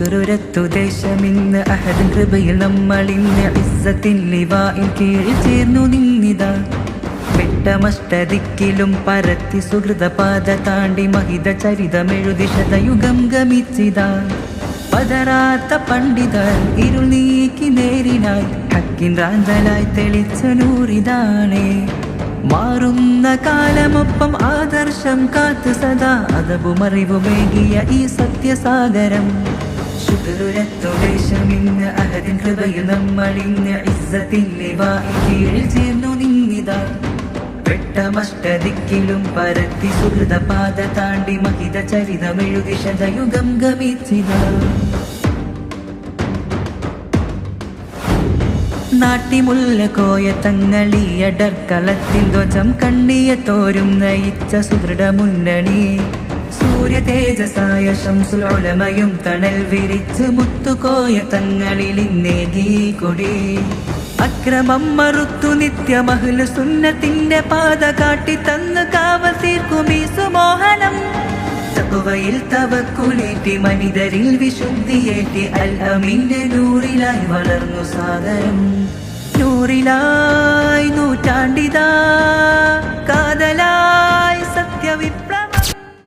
ശുക്രുരത്തു ദേശമിന്ന് അഹദിൻ കൃപയിൽ നമ്മളിന്ന് ഇസ്സത്തിൻ ലിവാഇൻ കീഴിൽ ചേർന്നു നിന്നിതാ. വെട്ടമഷ്ടദിക്കിലും പരത്തി സുഹൃതപാത താണ്ടി മഹിത ചരിതമെഴുതി ശതയുഗം ഗമിച്ചിതാ. പതരാത്ത പണ്ഡിതർ ഇരുൾ നീക്കി നേരിനായി ഹക്കിൻ റാന്തലായി തെളിച്ച നൂറിതാണേ. മാറുന്ന കാലമൊപ്പം ആദർശം കാത്തു സദാ അതവുമറിവുമേകിയ ഈ സത്യസാഗരം. ശുക്രുരത്തുദേശമിന്ന് അഹദിൻ കൃപയിൽ നമ്മളിന്ന് ഇസ്സത്തിൻ ലിവാഇൻ കീഴിൽ ചേർന്നു നിന്നിതാ. വെട്ടമഷ്ടദിക്കിലും പരത്തി സുഹൃതപാത താണ്ടി മഹിത ചരിതമെഴുതി ശതയുഗം ഗമിച്ചിതാ. നാട്ടിമുല്ല കോയ തങ്ങളിയടർക്കളത്തിൽ ധ്വജം കണ്ണിയ തോരും നയിച്ച സുദൃഢ മുന്നണി. സൂര്യ തേജസായ ശംസുൽ ഉലമയും തണൽ വിരിച്ച് മുത്തുകോയ തങ്ങളിൽ ഇന്നേകി കൊടി. അക്രമം മറുത്തു നിത്യമഹ്ലു സുന്നത്തിന്റെ പാത കാട്ടി തന്നു കാവൽ തീർക്കും ഈ സുമോഹനം. തഖ്വയിൽ തവക്കുലേറ്റി മനിതരിൽ വിശുദ്ധിയേറ്റി അൽ അമീന്റെ നൂറിലായി വളർന്നു സാദരം. നൂറിലായി നൂറ്റാണ്ടിതാ കാതലായി സത്യവിപ്ലവം.